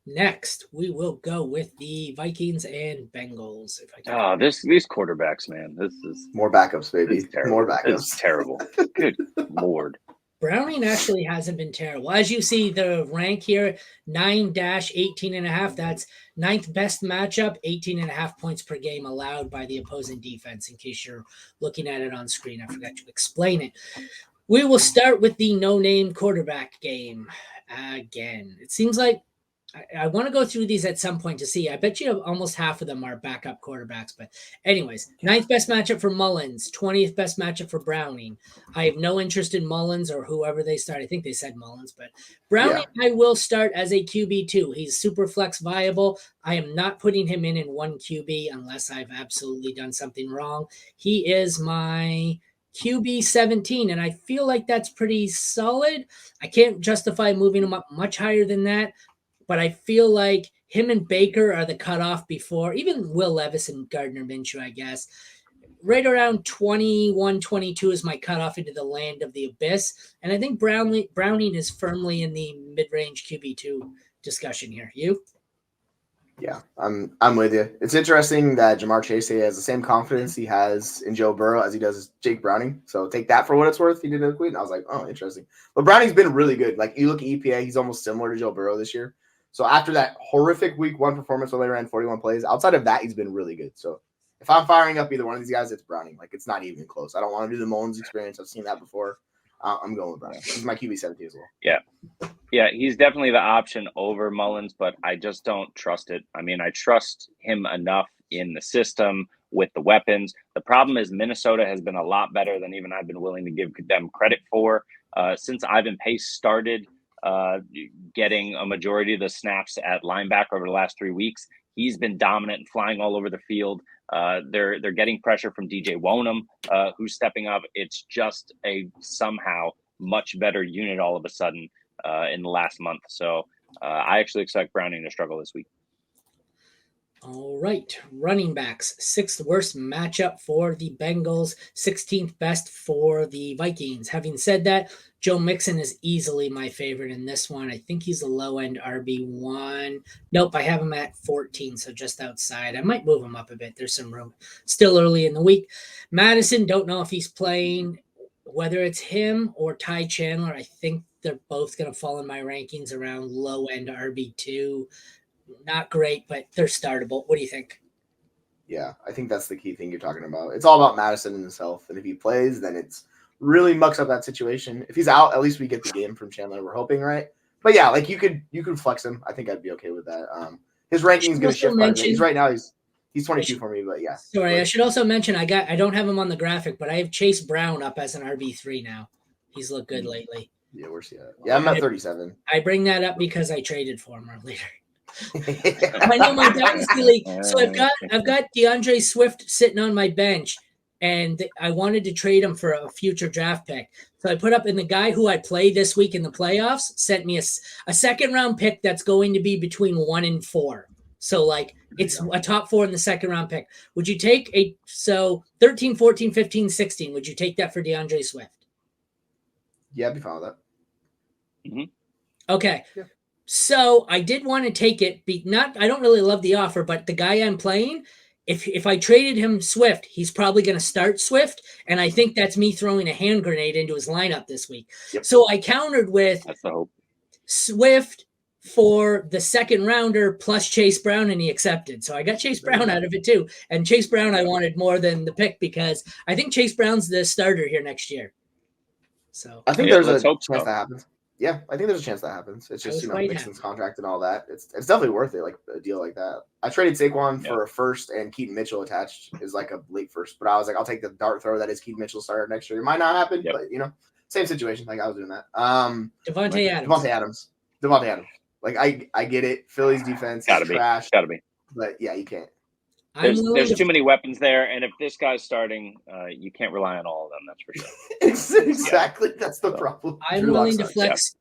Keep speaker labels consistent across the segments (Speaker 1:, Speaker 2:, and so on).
Speaker 1: Next, we will go with the Vikings and Bengals. If I can.
Speaker 2: Oh, these quarterbacks, man.
Speaker 3: More backups,
Speaker 2: This is
Speaker 3: baby. More
Speaker 2: terrible. This is
Speaker 3: backups.
Speaker 2: terrible. Good Lord.
Speaker 1: Browning actually hasn't been terrible. As you see the rank here, 9-18.5. That's ninth best matchup, 18.5 points per game allowed by the opposing defense. In case you're looking at it on screen, I forgot to explain it. We will start with the no-name quarterback game again. It seems like I want to go through these at some point to see. I bet you almost half of them are backup quarterbacks. But anyways, ninth best matchup for Mullins, 20th best matchup for Browning. I have no interest in Mullins or whoever they start. I think they said Mullins, but Browning I will start as a QB2. He's super flex viable. I am not putting him in one QB unless I've absolutely done something wrong. He is my QB 17, and I feel like that's pretty solid. I can't justify moving him up much higher than that, but I feel like him and Baker are the cutoff before, even Will Levis and Gardner Minshew, I guess. Right around 21, 22 is my cutoff into the land of the abyss. And I think Browning is firmly in the mid-range QB2 discussion here. You?
Speaker 3: Yeah, I'm with you. It's interesting that Jamar Chase has the same confidence he has in Joe Burrow as he does Jake Browning. So take that for what it's worth. He did a tweet, and I was like, oh, interesting. But Browning's been really good. Like, you look at EPA, he's almost similar to Joe Burrow this year. So after that horrific week one performance where they ran 41 plays, outside of that, he's been really good. So if I'm firing up either one of these guys, it's Browning. Like, it's not even close. I don't want to do the Mullins experience. I've seen that before. I'm going with Browning. He's my QB 17 as well.
Speaker 2: Yeah, he's definitely the option over Mullins, but I just don't trust it. I mean, I trust him enough in the system with the weapons. The problem is Minnesota has been a lot better than even I've been willing to give them credit for. Since Ivan Pace started getting a majority of the snaps at linebacker over the last 3 weeks, he's been dominant and flying all over the field. They're getting pressure from DJ Wonham, who's stepping up. It's just a somehow much better unit all of a sudden in the last month. So I actually expect Browning to struggle this week.
Speaker 1: All right. Running backs, sixth worst matchup for the Bengals, 16th best for the Vikings. Having said that, Joe Mixon is easily my favorite in this one. I think he's a low-end RB1. Nope, I have him at 14, so just outside. I might move him up a bit. There's some room. Still early in the week. Madison, don't know if he's playing. Whether it's him or Ty Chandler, I think they're both going to fall in my rankings around low-end RB2. Not great, but they're startable. What do you think?
Speaker 3: Yeah, I think that's the key thing you're talking about. It's all about Madison himself. And if he plays, then it's really mucks up that situation. If he's out, at least we get the game from Chandler. We're hoping, right? But yeah, like you could flex him. I think I'd be okay with that. His ranking is going to shift quite a bit. He's right now he's 22 for me, but yeah.
Speaker 1: Sorry, I should also mention I don't have him on the graphic, but I have Chase Brown up as an RB3 now. He's looked good lately.
Speaker 3: Yeah, where's he at? Yeah, I'm at 37.
Speaker 1: I bring that up because I traded for him earlier. I know my dynasty league. So I've got DeAndre Swift sitting on my bench, and I wanted to trade him for a future draft pick. So I put up, and the guy who I play this week in the playoffs sent me a second round pick that's going to be between 1 and 4. So like it's a top 4 in the second round pick. Would you take 13, 14, 15, 16? Would you take that for DeAndre Swift?
Speaker 3: Yeah, I'd be fine with that.
Speaker 2: Mm-hmm.
Speaker 1: Okay.
Speaker 3: Yeah.
Speaker 1: So I did want to take it. I don't really love the offer, but the guy I'm playing, if I traded him Swift, he's probably going to start Swift, and I think that's me throwing a hand grenade into his lineup this week.
Speaker 3: Yep.
Speaker 1: So I countered with Swift for the second rounder plus Chase Brown, and he accepted. So I got Chase Brown out of it too. And Chase Brown I wanted more than the pick because I think Chase Brown's the starter here next year. So
Speaker 3: I think there's a chance that happens. Yeah, I think there's a chance that happens. It's just, Mixon's contract and all that. It's definitely worth it, like a deal like that. I traded Saquon for a first and Keaton Mitchell attached is like a late first, but I was like, I'll take the dart throw that is Keaton Mitchell starter next year. It might not happen, but same situation. Like I was doing that.
Speaker 1: Devontae Adams.
Speaker 3: Like I get it. Philly's defense is trash.
Speaker 2: Gotta be.
Speaker 3: But yeah, you can't.
Speaker 2: There's too many weapons there, and if this guy's starting, you can't rely on all of them. That's for
Speaker 3: sure. Exactly. That's the problem.
Speaker 1: I'm willing to flex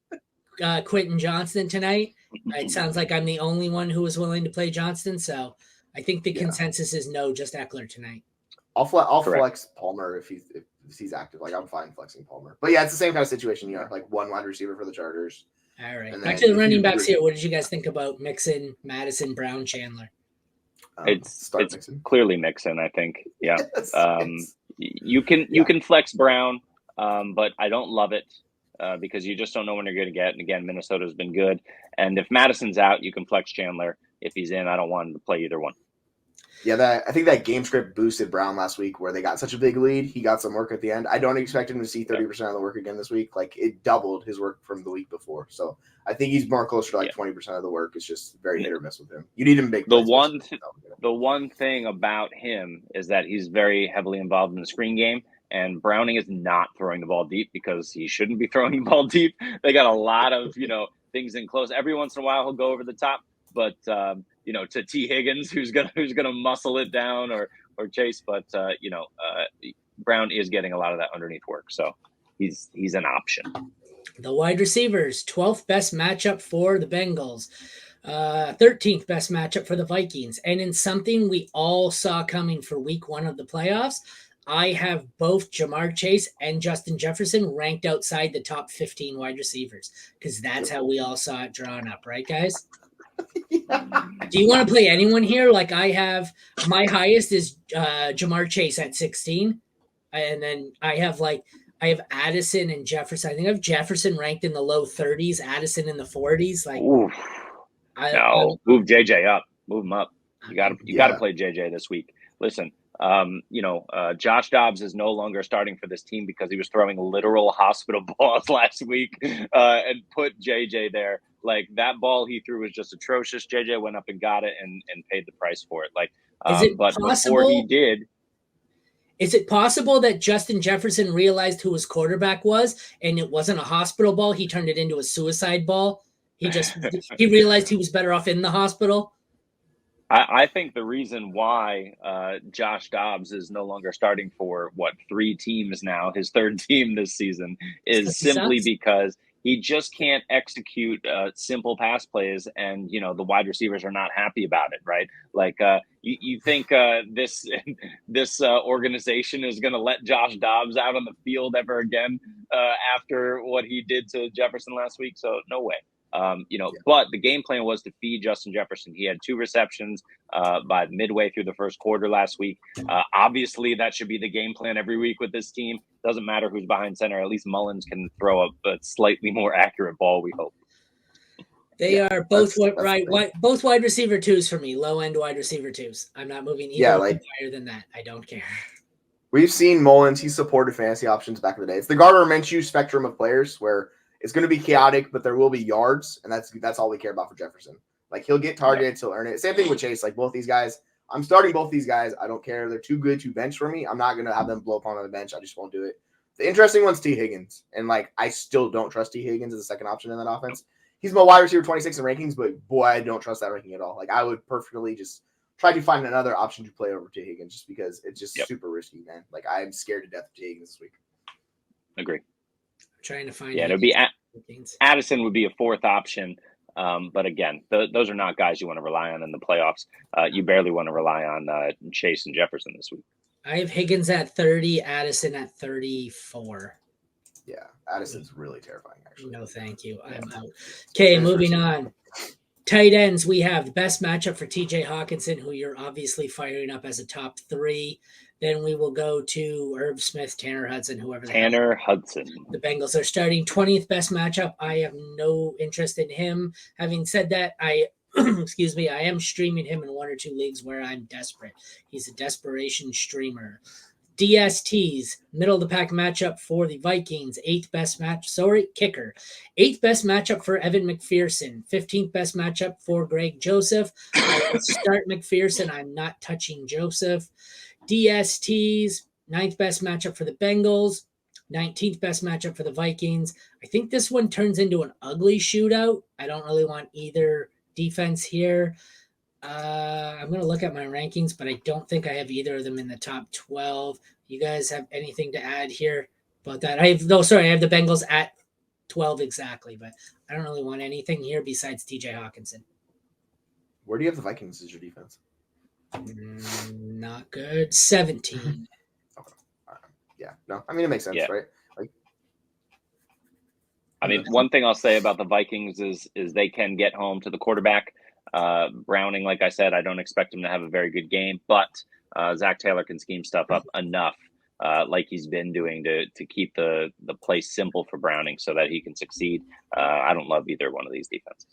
Speaker 1: Quentin Johnston tonight. It sounds like I'm the only one who was willing to play Johnston, so I think the consensus is no, just Eckler tonight.
Speaker 3: I'll flex Palmer if he's active. Like I'm fine flexing Palmer, but yeah, it's the same kind of situation. Like one wide receiver for the Chargers.
Speaker 1: All right.
Speaker 3: And
Speaker 1: Back
Speaker 3: then
Speaker 1: to the
Speaker 3: if
Speaker 1: running
Speaker 3: you
Speaker 1: backs here. What did you guys think about Mixon, Madison, Brown, Chandler?
Speaker 2: It's
Speaker 3: Mixon.
Speaker 2: clearly Mixon, I think. Yeah.
Speaker 3: Yes.
Speaker 2: You can flex Brown, but I don't love it because you just don't know when you're going to get. And again, Minnesota's been good. And if Madison's out, you can flex Chandler. If he's in, I don't want him to play either one.
Speaker 3: Yeah, I think that game script boosted Brown last week where they got such a big lead. He got some work at the end. I don't expect him to see 30% of the work again this week. Like, it doubled his work from the week before. So I think he's more closer to like 20% of the work. It's just very hit or miss with him. You need him big.
Speaker 2: The one thing about him is that he's very heavily involved in the screen game, and Browning is not throwing the ball deep because he shouldn't be throwing the ball deep. They got a lot of things in close. Every once in a while he'll go over the top, but to T. Higgins who's gonna muscle it down or Chase, but Brown is getting a lot of that underneath work, so he's an option.
Speaker 1: The wide receivers, 12th best matchup for the Bengals. 13th best matchup for the Vikings. And in something we all saw coming for week 1 of the playoffs, I have both Jamar Chase and Justin Jefferson ranked outside the top 15 wide receivers because that's how we all saw it drawn up, right, guys? Do you want to play anyone here? Like I have, my highest is Jamar Chase at 16. And then I have Addison and Jefferson. I think I have Jefferson ranked in the low 30s, Addison in the 40s. Like,
Speaker 2: move JJ up, move him up. You got to play JJ this week. Listen, Josh Dobbs is no longer starting for this team because he was throwing literal hospital balls last week and put JJ there. Like that ball he threw was just atrocious. JJ went up and got it and paid the price for it. But before he did.
Speaker 1: Is it possible that Justin Jefferson realized who his quarterback was and it wasn't a hospital ball? He turned it into a suicide ball. He realized he was better off in the hospital.
Speaker 2: I think the reason why Josh Dobbs is no longer starting for 3 teams now, his 3rd team this season, is simply because he just can't execute simple pass plays, and the wide receivers are not happy about it, right? Like you think this organization is going to let Josh Dobbs out on the field ever again after what he did to Jefferson last week? So no way. But the game plan was to feed Justin Jefferson. He had 2 receptions by midway through the first quarter last week. Obviously, that should be the game plan every week with this team. Doesn't matter who's behind center. At least Mullins can throw a slightly more accurate ball, we hope.
Speaker 1: They are both both wide receiver 2s for me, low-end wide receiver 2s. I'm not moving either higher than that. I don't care.
Speaker 3: We've seen Mullins. He supported fantasy options back in the day. It's the Gardner Minshew spectrum of players where it's going to be chaotic, but there will be yards, and that's all we care about for Jefferson. Like, he'll get targeted, he'll earn it. Same thing with Chase. Like, both these guys, I'm starting both these guys. I don't care. They're too good to bench for me. I'm not going to have them blow up on the bench. I just won't do it. The interesting one's T. Higgins, and, I still don't trust T. Higgins as a second option in that offense. He's my wide receiver 26 in rankings, but, boy, I don't trust that ranking at all. Like, I would perfectly just try to find another option to play over T. Higgins just because it's just super risky, man. Like, I'm scared to death of T. Higgins this week.
Speaker 2: Agree.
Speaker 1: Trying to find
Speaker 2: it'll be Addison would be a 4th option, but again, those are not guys you want to rely on in the playoffs. You barely want to rely on Chase and Jefferson this week.
Speaker 1: I have Higgins at 30, Addison at 34.
Speaker 3: Yeah, Addison's really terrifying, actually.
Speaker 1: No, thank you. I'm out. Okay, moving on. Tight ends, we have the best matchup for TJ Hawkinson, who you're obviously firing up as a top 3. Then we will go to Herb Smith, Tanner Hudson, whoever.
Speaker 2: Hudson.
Speaker 1: The Bengals are starting 20th best matchup. I have no interest in him. Having said that, I am streaming him in 1 or 2 leagues where I'm desperate. He's a desperation streamer. DSTs, middle of the pack matchup for the Vikings. 8th best kicker. 8th best matchup for Evan McPherson. 15th best matchup for Greg Joseph. I will start McPherson. I'm not touching Joseph. DSTs, 9th best matchup for the Bengals. 19th best matchup for the Vikings. I think this one turns into an ugly shootout. I don't really want either defense here. I'm going to look at my rankings, but I don't think I have either of them in the top 12. You guys have anything to add here about that? I have the Bengals at 12 exactly, but I don't really want anything here besides TJ Hawkinson.
Speaker 3: Where do you have the Vikings as your defense?
Speaker 1: Not good. 17.
Speaker 3: Okay. Yeah. No, I mean, it makes sense, right?
Speaker 2: I mean, one thing I'll say about the Vikings is they can get home to the quarterback. Browning, like I said, I don't expect him to have a very good game, but Zach Taylor can scheme stuff up enough, like he's been doing to keep the play simple for Browning so that he can succeed. I don't love either one of these defenses.